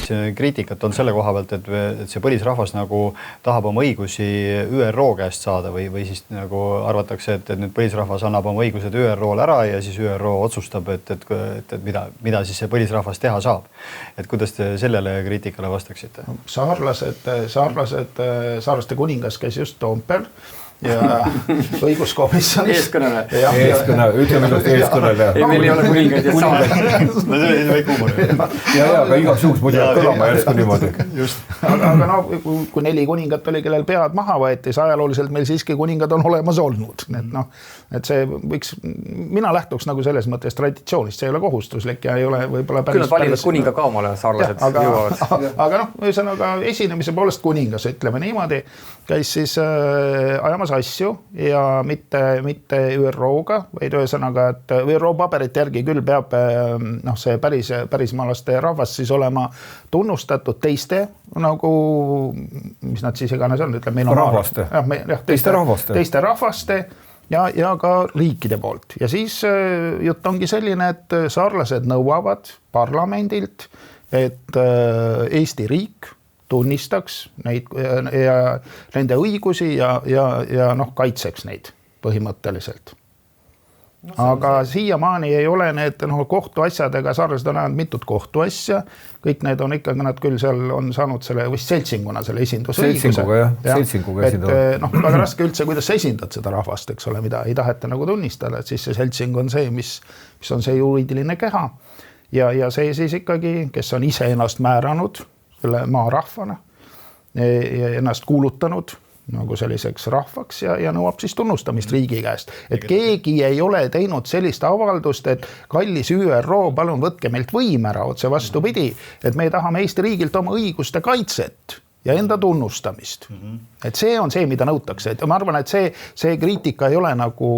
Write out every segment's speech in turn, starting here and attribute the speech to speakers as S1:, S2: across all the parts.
S1: see kriitikat on selle koha pealt, et see põlisrahvas nagu tahab oma õigusi ÜRO käest saada või siis nagu arvatakse, et nüüd põlisrahvas annab oma õigused ÜRO-le ära ja siis ÜRO otsustab, et mida siis see põlisrahvas teha saab. Et kuidas te sellele kriitikale vastaksite?
S2: Saarlaste kuningas käis just Toompel ja õiguskomisjonis
S3: eeskõne, ütleme just eeskõnele.
S4: Ei, meil ei ole kuningaid ja saada.
S1: No see oli väike huumor.
S3: Ja, aga igaks juhuks muidu kõlama järsku niimoodi.
S2: Aga no, kui 4 kuningat oli, kellel pead maha võeti, siis ajalooliselt meil siiski kuningad on olemas olnud. Et see võiks, mina lähtuks nagu selles mõttes traditsioonist, see ei ole kohustuslik ja ei ole võib-olla päris...
S4: Küll nad valivad kuninga ka omale saarlased jõuavad.
S2: Aga ühesõnaga esinemise poolest kuningas, ütleme niimoodi, käis siis ajamas asju ja mitte ÜRO-ga, vaid ühesõnaga, et ÜRO paberite järgi küll peab see pärismaalaste rahvas siis olema tunnustatud teiste, nagu, mis nad siis iganes on, ütleme,
S3: rahvaste. Teiste
S2: rahvaste ja ka riikide poolt. Ja siis jutt ongi selline, et saarlased nõuavad parlamendilt, et Eesti riik tunnistaks neid ja nende õigusi ja kaitseks neid põhimõtteliselt. Aga siiamaani ei ole need kohtuasjadega, saarlased on ainult mitut kohtuasja, kõik need on ikkagi, nad küll seal on saanud selle vist seltsinguna selle esindusõiguse.
S3: Seltsinguga esindavad.
S2: Väga raske üldse, kuidas sa esindad seda rahvast, eks ole, mida ei taheta nagu tunnistada, et siis see seltsing on see, mis on see juriidiline keha. Ja see siis ikkagi, kes on ise ennast määranud selle maa rahvana ja ennast kuulutanud nagu selliseks rahvaks ja nõuab siis tunnustamist riigi käest. Et keegi ei ole teinud sellist avaldust, et kallis ÜRO, palun võtke meilt võim ära, otse vastupidi, et me tahame Eesti riigilt oma õiguste kaitset ja enda tunnustamist. Et see on see, mida nõutakse. Et ma arvan, et see kriitika ei ole nagu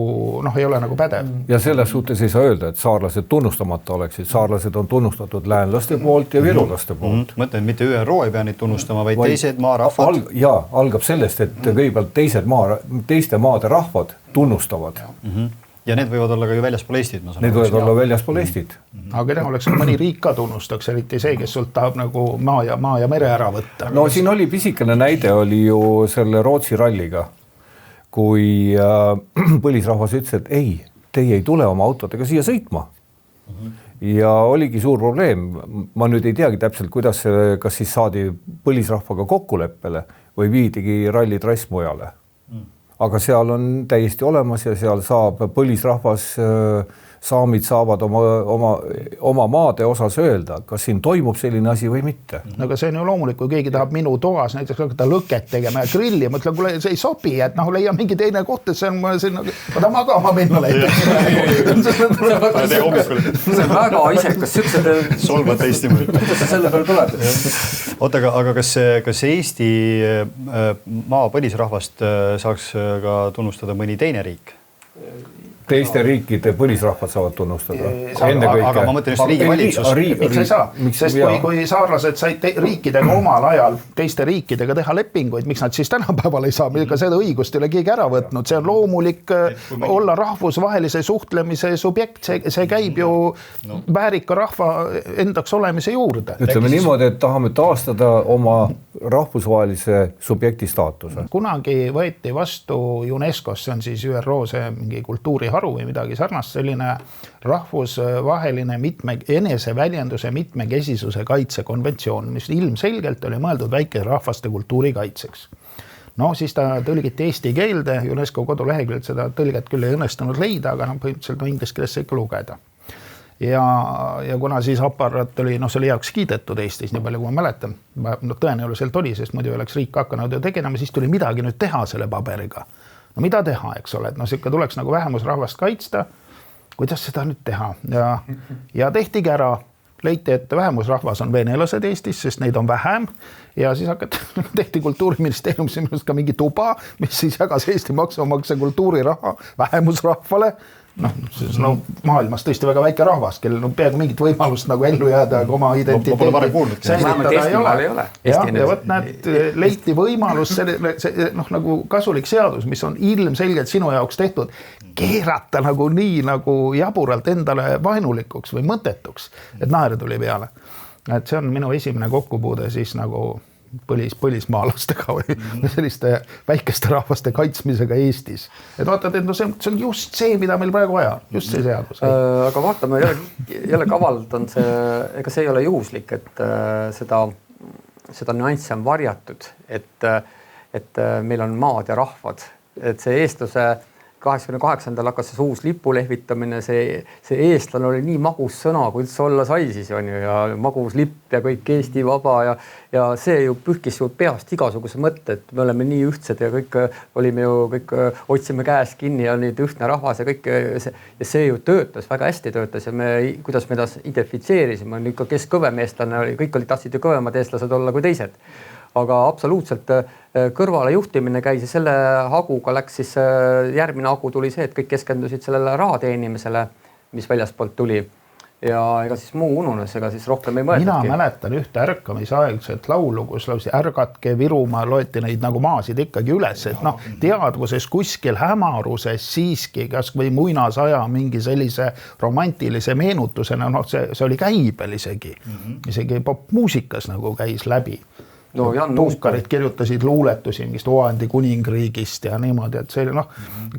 S2: pädev.
S3: Ja selles suhtes ei saa öelda, et saarlased tunnustamata oleksid. Saarlased on tunnustatud läänlaste poolt ja virulaste poolt.
S1: Mõtlen, mitte ÜRO ei pea neid tunnustama, vaid teised maarahvad.
S3: Algab sellest, et kõigepealt teiste maade rahvad tunnustavad.
S1: Ja need võivad olla ka ju väljaspool Eestit.
S3: Need võivad olla väljaspool Eestit.
S2: Aga keda oleks mõni riik ka tunnustaks, eriti see, kes sult tahab nagu maa ja mere ära võtta.
S3: No siin oli pisikene näide, oli ju selle Rootsi ralliga, kui põlisrahvas ütles, et ei, teie ei tule oma autodega siia sõitma. Ja oligi suur probleem. Ma nüüd ei teagi täpselt, kuidas kas siis saadi põlisrahvaga kokkuleppele või viidigi rallitrass mujale. Aga seal on täiesti olemas ja seal saab põlisrahvas, saamid saavad oma maade osas öelda, kas siin toimub selline asi või mitte.
S2: Aga see on ju loomulik, kui keegi tahab minu toas näiteks hakata lõket tegema ja grilli, mõtlen, kui see ei sobi, et leia mingi teine koht, et see on ma tahan magama minna näiteks.
S4: See on väga isekas, süksed
S1: solvad teist niimoodi.
S4: Kuidas see selle peale tuleb?
S1: Oota, aga kas Eesti maa põlisrahvast saaks ka tunnustada mõni teine riik?
S3: Teiste riikide põlisrahvad saavad tunnustada.
S1: Aga ma mõtlen just riigi valitsus.
S2: Miks ei saa? Sest kui saarlased said riikidega omal ajal teiste riikidega teha lepinguid, miks nad siis tänapäeval ei saa? Millega seda õigust ei ole keegi ära võtnud. See on loomulik olla rahvusvahelise suhtlemise subjekt. See käib ju väärika rahva endaks olemise juurde.
S3: Ütleme niimoodi, et tahame taastada oma rahvusvahelise subjekti staatuse.
S2: Kunagi võeti vastu UNESCOs, see on siis ÜRO see mingi kultuuriharu või midagi sarnast, selline rahvusvaheline eneseväljenduse mitmekesisuse kaitsekonventsioon, mis ilmselgelt oli mõeldud väike rahvaste kultuuri kaitseks. No siis ta tõlgiti eesti keelde, UNESCO koduleheküljelt seda tõlget küll ei õnnestunud leida, aga põhimõtteliselt inglise keeles ikka lugeda. Ja kuna siis aparaat oli, see oli heaks kiidetud Eestis, nii palju kui ma mäletan, tõenäoliselt oli, sest muidu oleks riik hakanud tegelema, siis tuli midagi nüüd teha selle paberiga. No mida teha, eks ole, et ikka tuleks nagu vähemusrahvast kaitsta, kuidas seda nüüd teha ja tehtigi ära, leiti, et vähemusrahvas on venelased Eestis, sest neid on vähem ja siis tehti Kultuuriministeeriumis minust ka mingi tuba, mis siis jagas Eesti maksumaksja kultuuriraha vähemusrahvale. Maailmas tõesti väga väike rahvas, kel peaaegu mingit võimalust nagu ellu jääda, aga oma identiteeti säilitada ei ole. Ja võt näed, leiti võimalus, nagu kasulik seadus, mis on ilmselgelt sinu jaoks tehtud, keerata nagu nii nagu jaburalt endale vaenulikuks või mõttetuks, et naer tuli peale. et see on minu esimene kokkupuude siis nagu põlismaalastega või selliste väikeste rahvaste kaitsmisega Eestis. Et vaatad, et no see on just see, mida meil praegu vaja, just see seadus.
S4: Aga vaatame, jälle kavalt on see, ega see ei ole juhuslik, et seda nüanssi on varjatud, et meil on maad ja rahvad, et see eestluse 88. hakkas see uus lipu lehvitamine, see eestlane oli nii magus sõna, kui üldse olla sai siis on ju, ja magus lipp ja kõik Eesti vaba ja see ju pühkis ju peast igasuguse mõtte, et me oleme nii ühtsed ja kõik olime ju, kõik otsime käest kinni ja nüüd ühtne rahvas ja kõik ja see ju töötas, väga hästi töötas ja kuidas me das identifitseerisime, on ikka kes kõvem eestlane oli, kõik tahtsid ju kõvemad eestlased olla kui teised. Aga absoluutselt kõrvale juhtimine käis ja selle haguga läks siis järgmine hagu tuli see, et kõik keskendusid sellele raha teenimisele, mis väljaspoolt tuli. Ja ega siis muu ununes, ega siis rohkem ei mõeldagi.
S2: Mina mäletan ühte ärkamisaegset laulu, kus lausi ärgatke Virumaa, loeti neid nagu maasid ikkagi üles, et noh, teadvuses kuskil hämaruses siiski kas või muinasaja mingi sellise romantilise meenutusena, noh see oli käibel isegi popmuusikas nagu käis läbi.
S4: No,
S2: Tuukarid kirjutasid luuletusi mingist Oandi kuningriigist ja niimoodi, et see noh,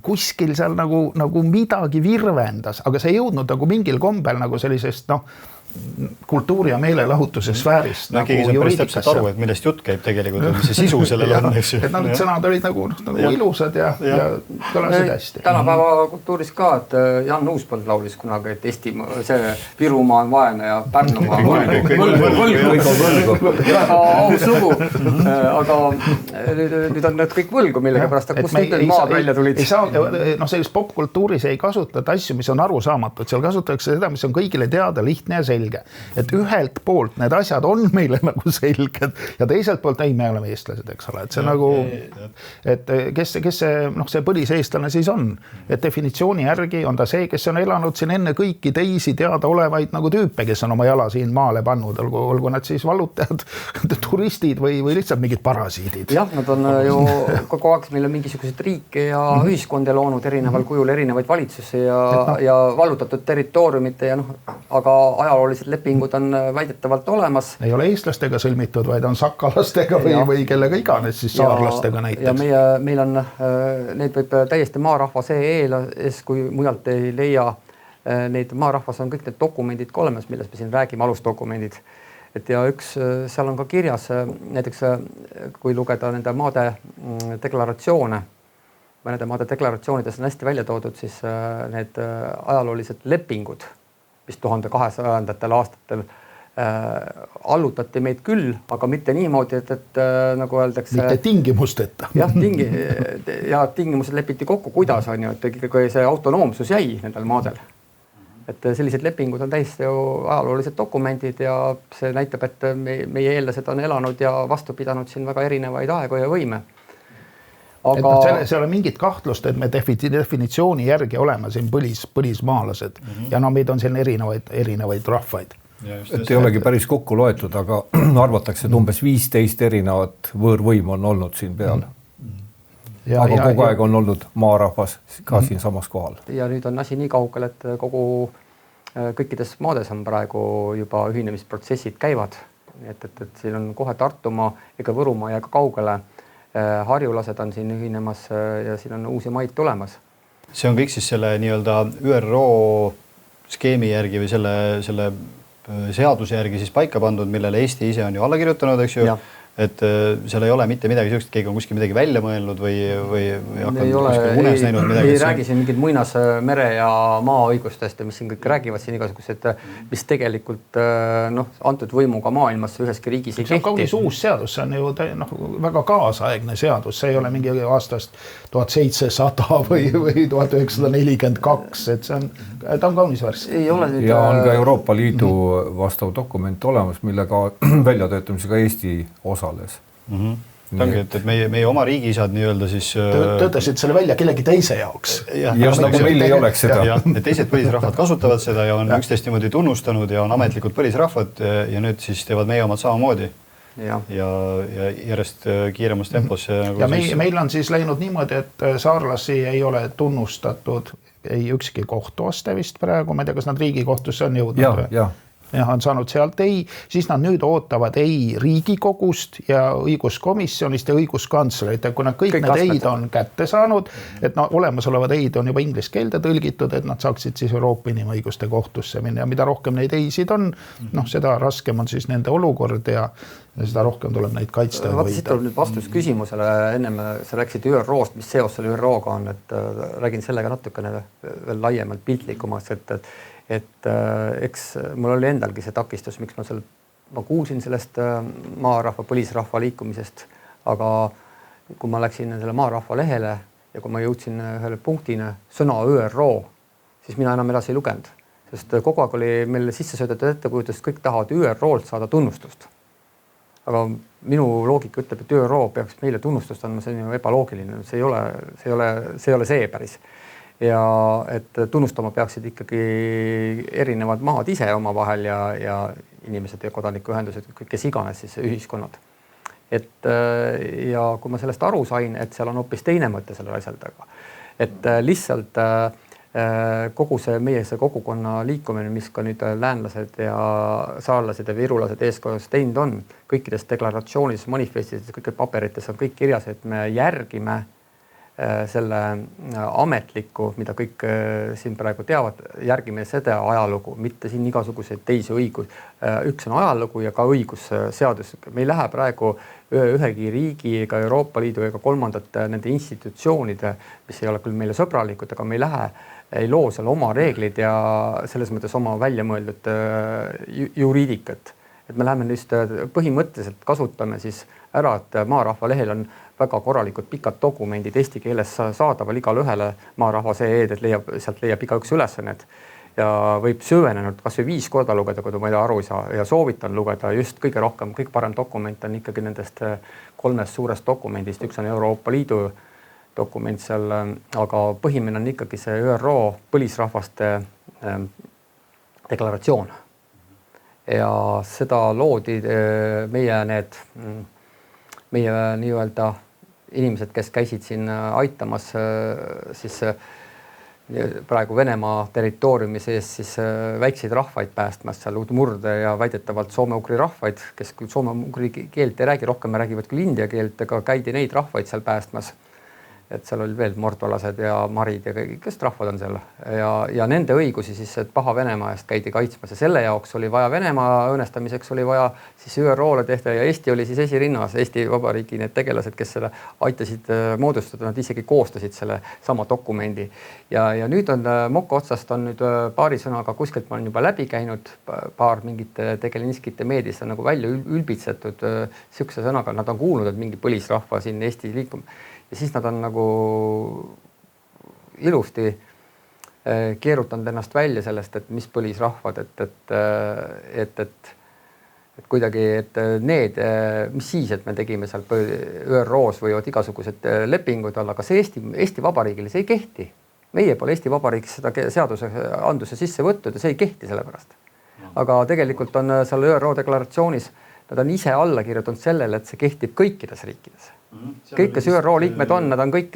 S2: kuskil seal nagu midagi virvendas, aga see ei jõudnud nagu mingil kombel nagu sellisest noh, kultuuri ja meelelahutuse sfäärist
S1: no, nagu juriidikasse. Aru, et millest jutt käib tegelikult, mis see sisu sellel on.
S2: Et need sõnad olid nagu ilusad ja kõlasid hästi.
S4: Tänapäeva kultuuris ka, et Jan Uuspõld laulis kunagi, et Eesti, see Virumaa on vaene ja Pärnumaa on võlgu. Aus lugu. Aga nüüd on need kõik võlgu millega pärast, kus nüüd maad välja tulid?
S2: Sellist popkultuuris ei kasutata asju, mis on arusaamatud. Seal kasutatakse seda, mis on kõigile teada, lihtne ja selge. Et ühelt poolt need asjad on meile nagu selged ja teiselt poolt ei, me oleme eestlased, eks ole, et see nagu, et kes see põliseestlane siis on, et definitsiooni järgi on ta see, kes on elanud siin enne kõiki teisi teada olevaid nagu tüüpe, kes on oma jala siin maale pannud, olgu nad siis vallutajad, turistid või lihtsalt mingid parasiidid.
S4: Jah, nad on ju kogu aeg meile mingisugused riike ja ühiskonda loonud erineval kujul erinevaid valitsusi ja vallutatud territooriumite ja noh, aga ajaloolised lepingud on väidetavalt olemas. Ei
S2: ole eestlastega sõlmitud, vaid on sakkalastega või kellega iganes siis saarlastega näiteks.
S4: Ja meil on, need võib täiesti maarahvas EEL-es, kui mujalt ei leia, neid maarahvas on kõik need dokumendid ka olemas, millest me siin räägime, alusdokumendid. Et ja üks, seal on ka kirjas, näiteks kui lugeda nende maade deklaratsioone, või nende maade deklaratsioonides on hästi välja toodud, siis need ajaloolised lepingud, mis 1200. aastatel allutati meid küll, aga mitte niimoodi, et nagu öeldakse...
S2: Mitte tingimusteta.
S4: Jah, tingimused lepiti kokku, kuidas on ju, et ikkagi see autonoomsus jäi nendel maadel. Et sellised lepingud on täiesti ju ajaloolised dokumendid ja see näitab, et meie eellased on elanud ja vastu pidanud siin väga erinevaid aegu ja võime.
S2: Aga... Et see ole mingit kahtlust, et me definitsiooni järgi oleme siin põlismaalased ja no meid on siin erinevaid rahvaid.
S3: Et ei olegi päris kokku loetud, aga arvatakse, et umbes 15 erinevat võõrvõimu on olnud siin peal. Aga kogu aeg on olnud maarahvas ka siin samas kohal.
S4: Ja nüüd on asi nii kaugel, et kõikides maades on praegu juba ühinemisprotsessid käivad. Et siin on kohe Tartumaa ega Võrumaa ja ka kaugele. Harjulased on siin ühinemas ja siin on uusi maid tulemas.
S1: See on kõik siis selle nii-öelda ÜRO skeemi järgi või selle seaduse järgi siis paika pandud, millele Eesti ise on ju alla kirjutanud, eks ju? Ja. Et seal ei ole mitte midagi sellist, keegi on kuskil midagi välja mõelnud või unes näinud midagi.
S4: Ei räägi siin mingid muinas mere ja maa õigustest ja mis siin kõik räägivad siin igasugused, mis tegelikult antud võimuga maailmas üheski riigis ei kehti.
S2: See on kaunis uus seadus, see on ju väga kaasaegne seadus, see ei ole mingi aastast 1700 või 1942, et ta on kaunis värske.
S3: Ja on ka Euroopa Liidu vastav dokument olemas, millega väljatöötamisega Eesti osales.
S1: Tangi, et meie oma riigisad nii-öelda siis...
S2: Töötasid selle välja kellegi teise jaoks.
S3: Just nagu meil ei oleks seda.
S1: Et teised põlisrahvad kasutavad seda ja on üksteist niimoodi tunnustanud ja on ametlikud põlisrahvad ja nüüd siis teevad meie omad samamoodi. Ja järjest kiiremas tempos.
S2: Ja meil on siis läinud niimoodi, et saarlasi ei ole tunnustatud ei ükski kohtuaste vist praegu, ma ei tea, kas nad riigikohtusse on jõudnud. on saanud sealt ei, siis nad nüüd ootavad ei Riigikogust ja õiguskomisjonist ja õiguskantslerit, ja kui nad kõik need eid on kätte saanud, et olemasolevad eid on juba inglise keelde tõlgitud, et nad saaksid siis Euroopa Inimõiguste Kohtusse minna, ja mida rohkem neid eisid on, seda raskem on siis nende olukord ja seda rohkem tuleb neid kaitsta.
S4: Vaata, siit tuleb nüüd vastus küsimusele, ennem sa rääkisid ÜRO-st, mis seos selle ÜRO-ga on, et räägin sellega natukene veel laiemalt piltlikumast, et eks mul oli endalgi see takistus, miks ma kuulsin sellest maarahva, põlisrahva liikumisest, aga kui ma läksin selle maarahva lehele ja kui ma jõudsin ühele punktine sõna ÜRO, siis mina enam edasi ei lugenud, sest kogu aeg oli meil sisse söödetud ettekujutust, kõik tahavad ÜRO-lt saada tunnustust. Aga minu loogika ütleb, et ÜRO peaks meile tunnustust andma, see on ju ebaloogiline, see ei ole see päris. Ja et tunnustama peaksid ikkagi erinevad maad ise oma vahel ja inimesed ja kodanikuühendused, kes iganes siis ühiskonnad. Ja kui ma sellest aru sain, et seal on hoopis teine mõte selle asjal taga, et lihtsalt kogu see kogukonna liikumine, mis ka nüüd läänlased ja saarlased ja virulased eeskojus teinud on, kõikides deklaratsioonides, manifestides, kõik paberites on kõik kirjas, et me järgime selle ametliku, mida kõik siin praegu teavad, järgime seda ajalugu, mitte siin igasuguseid teisi õigus. Üks on ajalugu ja ka õigusseadus. Me ei lähe praegu ühegi riigi ega Euroopa Liidu ega kolmandate nende institutsioonide, mis ei ole küll meile sõbralikud, aga me ei loo seal oma reeglid ja selles mõttes oma väljamõeldud juriidikat. Et me läheme just põhimõtteliselt kasutame siis ära, et maarahva lehel on väga korralikud pikad dokumendid eesti keeles saadaval igale ühele maarahva.ee, et sealt leiab igaüks ülesannet ja võib süvenenud kas või 5 korda lugeda, kui ma aru ei saa ja soovitan lugeda just kõige rohkem, kõik parem dokument on ikkagi nendest 3 suurest dokumendist, üks on Euroopa Liidu dokument seal, aga põhimine on ikkagi see ÜRO põlisrahvaste deklaratsioon ja seda loodi meie nii-öelda inimesed, kes käisid siin aitamas siis praegu Venemaa territooriumi sees siis väikseid rahvaid päästmas seal Udmurde ja väidetavalt soome-ugri rahvaid, kes küll soome-ugri keelt ei räägi, rohkem räägivad küll india keelt, aga käidi neid rahvaid seal päästmas. Et seal oli veel mordvalased ja marid ja kes rahvad on seal ja nende õigusi siis, et paha Venemaa eest käidi kaitsmas ja selle jaoks oli vaja Venemaa õõnestamiseks oli vaja siis ÜRO-le tehta ja Eesti oli siis esirinnas, Eesti Vabariigi need tegelased, kes selle aitasid moodustada, nad isegi koostasid selle sama dokumendi ja nüüd on Moko otsast on nüüd paari sõnaga kuskilt ma olen juba läbi käinud, paar mingite tegelinskite meedias on nagu välja ülbitsetud sihukese sõnaga, nad on kuulnud, et mingi põlisrahva siin Eesti liikum ja siis nad on nagu ilusti keerutanud ennast välja sellest, et mis põlisrahvad, et kuidagi, et need, mis siis, et me tegime seal ÜRO-s võivad igasugused lepingud olla, aga see Eesti Vabariigile see ei kehti. Meie pole Eesti Vabariigis seda seaduse anduse sisse võtnud ja see ei kehti selle pärast. Aga tegelikult on seal ÜRO deklaratsioonis, nad on ise alla kirjutanud sellele, et see kehtib kõikides riikides. Kõik, kes ÜRO liikmed on, nad on kõik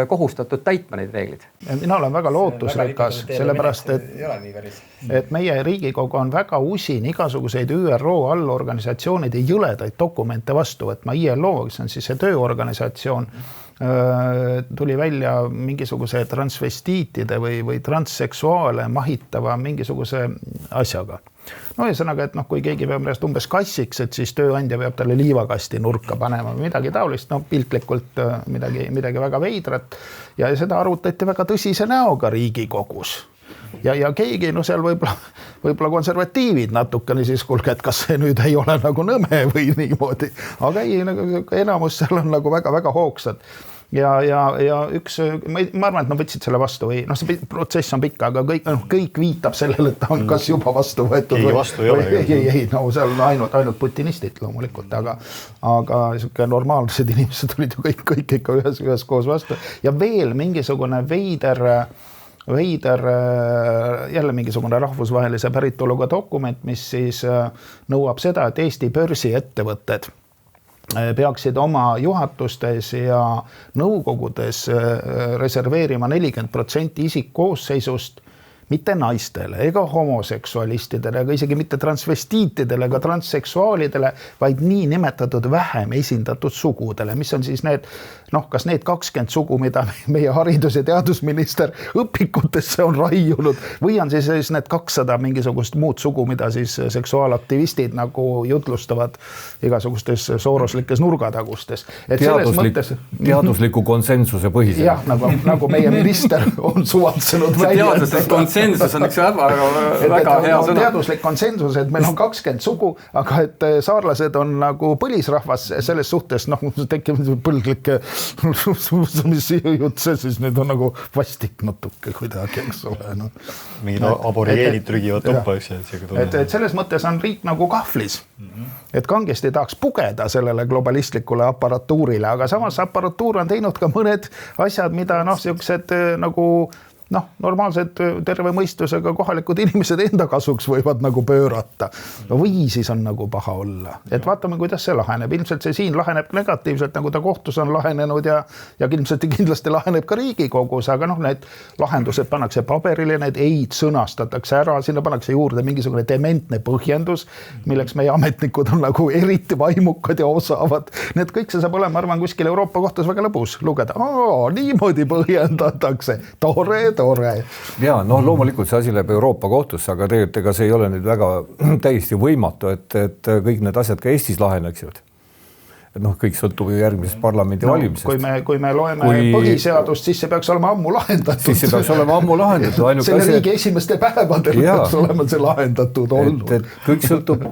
S4: kohustatud täitma neid reeglid.
S2: Mina olen väga lootusrikas, sellepärast, et meie Riigikogu on väga usin igasuguseid ÜRO allorganisatsioonide jõledaid dokumente vastu võtma. ILO, see on siis see tööorganisatsioon, tuli välja mingisuguse transvestiitide või transseksuaale mahitava mingisuguse asjaga. No ühesõnaga, et kui keegi peab ennast umbes kassiks, et siis tööandja peab talle liivakasti nurka panema või midagi taolist, piltlikult midagi väga veidrat ja seda arutati väga tõsise näoga Riigikogus. Ja keegi, seal võib-olla konservatiivid natukene siis kuulge, et kas see nüüd ei ole nagu nõme või niimoodi, aga ei, enamus seal on nagu väga-väga hoogsad. Ja üks, ma arvan, et nad võtsid selle vastu või see protsess on pikk, aga kõik viitab sellele, et ta on kas juba vastu võetud.
S1: Keegi vastu ei ole.
S2: Ei, seal on ainult putinistid loomulikult, aga normaalsed inimesed olid ju kõik ikka ühes koos vastu. Ja veel mingisugune veider jälle mingisugune rahvusvahelise päritoluga dokument, mis siis nõuab seda, et Eesti börsiettevõtted peaksid oma juhatustes ja nõukogudes reserveerima 40% isikkoosseisust mitte naistele ega homoseksualistidele, ega isegi mitte transvestiitidele ega transseksuaalidele, vaid nii nimetatud vähem esindatud sugudele, mis on siis need, kas need 20 sugu, mida meie haridus- ja teadusminister õpikutesse on raiunud, või on siis need 200 mingisugust muud sugu, mida siis seksuaalaktivistid nagu jutlustavad igasugustes sooroslikes nurgatagustes.
S3: Teadusliku konsensuse põhiselt.
S2: Jah, nagu meie minister on suvatsenud välja.
S4: Konsensus on üks väga hea sõna.
S2: Teaduslik konsensus, et meil on 20 sugu, aga et saarlased on nagu põlisrahvas selles suhtes, tekib põlglik, mis jutt see siis nüüd on nagu vastik natuke kuidagi, eks ole.
S1: Mingid aborigeenid trügivad tuppa, eks.
S2: Et selles mõttes on riik nagu kahvlis, et kangesti tahaks pugeda sellele globalistlikule aparatuurile, aga samas aparatuur on teinud ka mõned asjad, mida sellised nagu normaalsed terve mõistusega kohalikud inimesed enda kasuks võivad nagu pöörata. Või siis on nagu paha olla. Et vaatame, kuidas see laheneb. Ilmselt see siin laheneb negatiivselt, nagu ta kohtus on lahenenud ja kindlasti laheneb ka Riigikogus, aga need lahendused pannakse paberile, need eid sõnastatakse ära, sinna pannakse juurde mingisugune dementne põhjendus, milleks meie ametnikud on nagu eriti vaimukad ja osavad. Need kõik see saab olema, arvan, kuskil Euroopa kohtas väga lõbus lugeda. Niimoodi põhjendatakse. Tore.
S3: Ja loomulikult see asi läheb Euroopa kohtusse, aga tegelikult ega see ei ole nüüd väga täiesti võimatu, et kõik need asjad ka Eestis laheneksid. Et kõik sõltub ju järgmisest parlamendi valimisest.
S2: Kui me loeme põhiseadust, siis see peaks olema ammu lahendatud.
S3: Siis see peaks olema ammu lahendatud.
S2: Selle riigi esimeste päevadel peaks olema see lahendatud olnud.
S3: Et kõik sõltub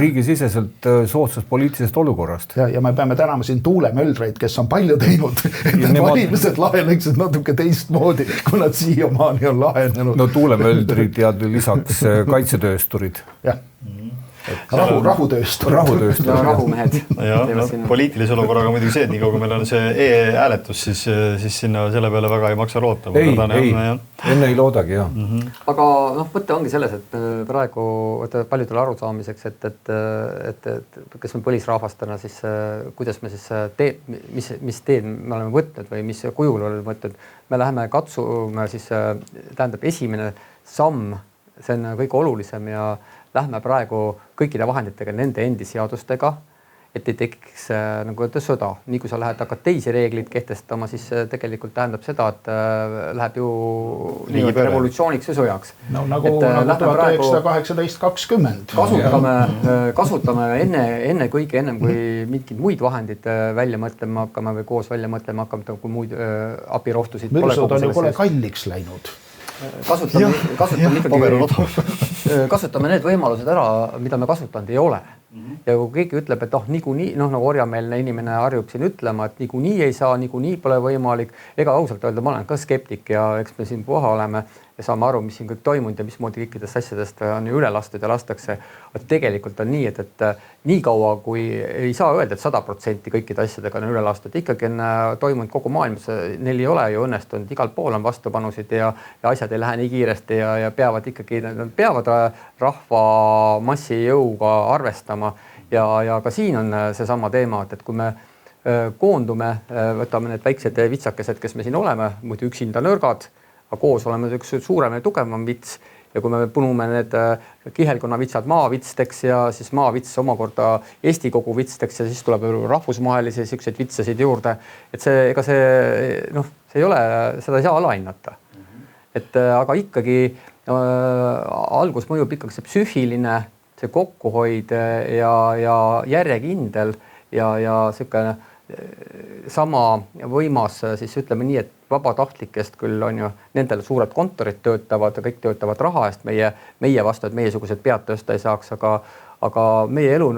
S3: riigisiseselt soodsast poliitilisest olukorrast.
S2: Ja me peame tänama siin tuulemöldreid, kes on palju teinud, et need valimised laheneksid natuke teistmoodi, kui nad siiamaani on lahenenud.
S3: Tuulemöldrid ja lisaks kaitsetöösturid.
S2: Jah. Rahutööstur.
S4: Rahumehed.
S1: Poliitilise olukorraga muidugi see, et nii kui meil on see e-hääletus, siis sinna selle peale väga ei maksa loota.
S3: Enne ei loodagi, jah.
S4: Aga mõte ongi selles, et praegu paljudele arusaamiseks, et kes on põlisrahvastena, siis kuidas me siis mis teed me oleme võtnud või mis kujul oleme võtnud. Me läheme katsume siis, tähendab esimene samm, see on kõige olulisem ja lähme praegu kõikide vahenditega, nende endi seadustega, et ei tekiks nagu sõda. Nii kui sa hakkad teisi reeglid kehtestama, siis tegelikult tähendab seda, et läheb ju revolutsiooniks ja sõjaks.
S2: Nagu 1918-20.
S4: Kasutame enne kui mingid muid vahendid välja mõtlema hakkame või koos välja mõtlema hakkame, kui muid abirohtusid
S2: pole. Mürsud on ju pole kalliks läinud.
S4: Kasutame need võimalused ära, mida me kasutanud ei ole. Ja kui keegi ütleb, et niikuinii, nagu orjameelne inimene harjub siin ütlema, et niikuinii ei saa, niikuinii pole võimalik, ega ausalt öelda, ma olen ka skeptik ja eks me siin puha oleme ja saame aru, mis siin kõik toimunud ja mismoodi kõikidest asjadest on üle lastud ja lastakse. Tegelikult on nii, et nii kaua, kui ei saa öelda, et 100% kõikide asjadega on üle lastud, ikkagi on toimunud kogu maailmas, neil ei ole ju õnnestunud, igal pool on vastupanusid ja asjad ei lähe nii kiiresti ja peavad rahva massi jõuga arvestama ja ka siin on seesama teema, et kui me koondume, võtame need väiksed vitsakesed, kes me siin oleme, muidu üksinda nõrgad, aga koos oleme üks suurem ja tugevam vits ja kui me punume need kihelkonna vitsad maavitsteks ja siis maavits omakorda Eesti kogu vitsteks ja siis tuleb rahvusmahelisi siukseid vitsasid juurde, et see ei ole, seda ei saa alahinnata. Aga ikkagi algus mõjub ikkagi see psüühiline, see kokkuhoid ja järjekindel ja siukene sama võimas, siis ütleme nii, et vabatahtlikest küll on ju, nendel suured kontorid töötavad ja kõik töötavad raha eest meie vastu, et meiesugused pead tõsta ei saaks, aga meie elu,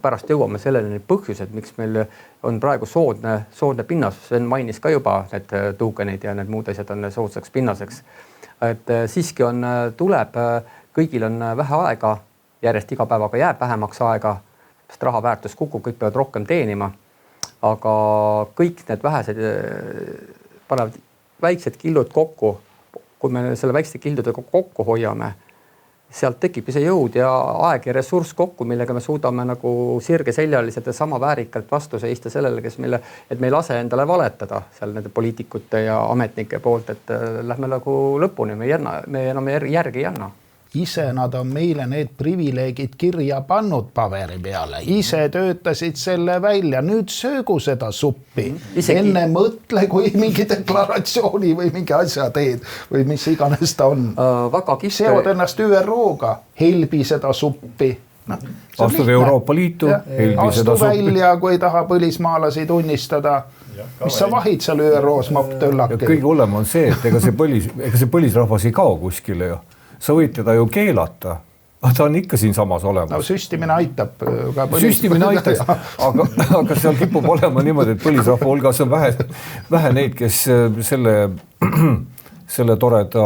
S4: pärast jõuame sellele põhjused, miks meil on praegu soodne pinnas, Sven mainis ka juba need tuugenid ja need muud asjad on soodsaks pinnaseks. Et siiski tuleb, kõigil on vähe aega, järjest iga päevaga jääb vähemaks aega, sest raha väärtus kukub, kõik peavad rohkem teenima. Aga kõik need vähesed panevad väiksed kildud kokku. Kui me selle väiksed kildudega kokku hoiame, sealt tekib see jõud ja aeg ja ressurss kokku, millega me suudame nagu sirgeseljaliselt ja sama väärikalt vastu seista sellele, kes meile, et me ei lase endale valetada seal nende poliitikute ja ametnike poolt, et lähme nagu lõpuni, me enam järgi ei anna.
S2: Ise nad on meile need privileegid kirja pannud paberi peale, ise töötasid selle välja, nüüd söögu seda suppi. Enne mõtle, kui mingi deklaratsiooni või mingi asja teed või mis iganes ta on. Seod ennast ÜRO-ga, helbi seda suppi.
S3: Astud Euroopa Liitu, helbi seda suppi.
S2: Välja, kui taha põlismaalasi tunnistada. Mis sa vahid seal ÜRO-s mopp-töllake?
S3: Kõige hullem on see, et ega see põlisrahvas ei kao kuskile ju. Sa võid teda ju keelata, ta on ikka siin samas olemas.
S2: No süstimine aitab.
S3: Süstimine aitaks, aga seal kipub olema niimoodi, et põlisrahva hulgas on vähe neid, kes selle toreda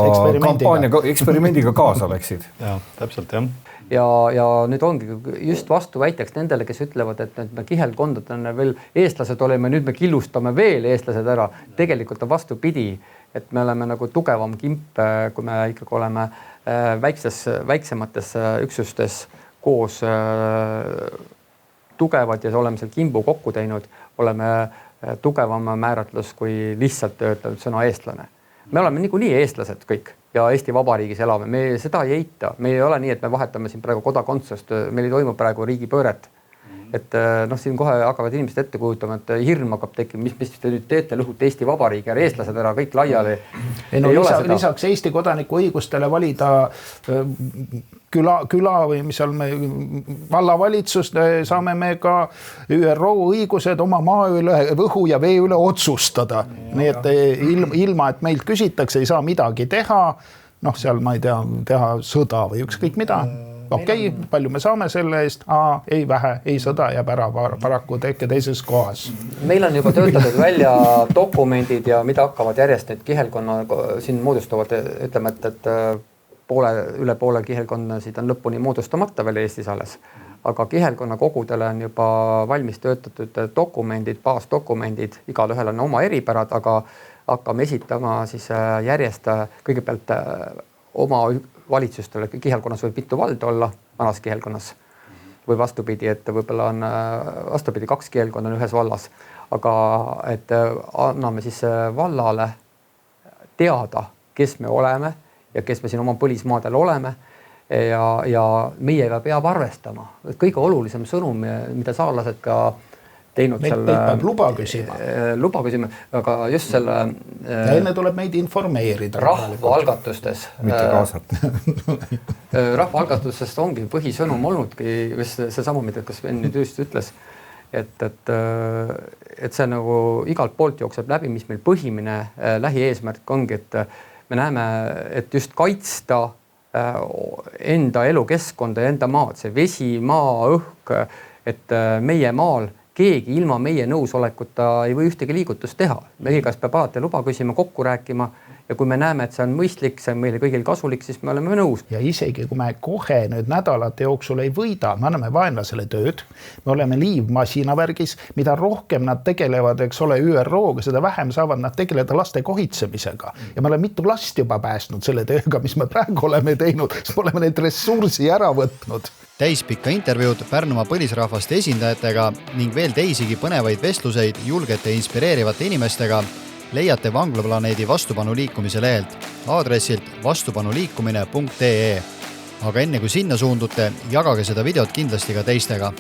S3: eksperimendiga kaasa läksid.
S1: Ja, täpselt jah.
S4: Ja nüüd ongi just vastuväiteks nendele, kes ütlevad, et me kihelkondadena veel eestlased oleme, nüüd me killustame veel eestlased ära. Tegelikult on vastupidi, et me oleme nagu tugevam kimp, kui me ikkagi oleme väiksemates üksustes koos tugevad ja oleme seal kimbu kokku teinud, oleme tugevam määratlus kui lihtsalt töötanud sõna eestlane. Me oleme niikuinii eestlased kõik ja Eesti Vabariigis elame, me seda ei eita, me ei ole nii, et me vahetame siin praegu kodakondsust, meil ei toimu praegu riigipööret. Et siin kohe hakkavad inimesed ette kujutama, et hirm hakkab tekkima, mis te nüüd teete, lõhute Eesti Vabariigi ja eestlased ära kõik laiali.
S2: Lisaks Eesti kodaniku õigustele valida küla või mis seal me vallavalitsust saame me ka ÜRO õigused oma maa üle, õhu ja vee üle otsustada. Nii et ilma, et meilt küsitakse, ei saa midagi teha, seal ma ei tea, teha sõda või ükskõik mida. Okei, palju me saame selle eest? Ei vähe, ei sõda jääb ära paraku tekke teises kohas.
S4: Meil on juba töötatud välja dokumendid ja mida hakkavad järjest need kihelkonna siin moodustavad, ütleme, et üle poole kihelkonnasid on lõpuni moodustamata veel Eestis alles. Aga kihelkonna kogudele on juba valmis töötatud dokumendid, baasdokumendid, igalühel on oma eripärad, aga hakkame esitama siis järjest kõigepealt oma valitsustele, kihelkonnas võib mitu valda olla, vanas kihelkonnas või vastupidi, et võib-olla on vastupidi 2 kihelkonna ühes vallas, aga et anname siis vallale teada, kes me oleme ja kes me siin oma põlismaadel oleme ja meiega peab arvestama. Kõige olulisem sõnum, mida saarlased ka teinud
S2: meil peab luba küsima,
S4: aga just selle
S2: enne tuleb meid informeerida
S4: rahvaalgatustes.
S3: Mitte kaasata.
S4: Rahvaalgatustest ongi põhisõnum olnudki see sama, mida kas Sven nüüd just ütles, et see nagu igalt poolt jookseb läbi, mis meil põhimine lähieesmärk ongi, et me näeme, et just kaitsta enda elukeskkonda ja enda maad, see vesi, maa, õhk, et meie maal keegi ilma meie nõusolekuta ei või ühtegi liigutust teha. Meie käest peab alati luba küsima, kokku rääkima ja kui me näeme, et see on mõistlik, see on meile kõigil kasulik, siis me oleme nõus.
S2: Ja isegi kui me kohe nüüd nädalate jooksul ei võida, me anname vaenlasele tööd, me oleme liivmasinavärgis, mida rohkem nad tegelevad, eks ole, ÜRO-ga, seda vähem saavad nad tegeleda laste kohitsemisega. Ja me oleme mitu last juba päästnud selle tööga, mis me praegu oleme teinud, siis me oleme neid ressursi ära võtnud.
S1: Täispikka intervjuud Pärnumaa põlisrahvaste esindajatega ning veel teisigi põnevaid vestluseid julgete ja inspireerivate inimestega leiate Vanglaplaneedi vastupanu liikumise lehelt aadressilt vastupanuliikumine.ee. Aga enne kui sinna suundute, jagage seda videot kindlasti ka teistega.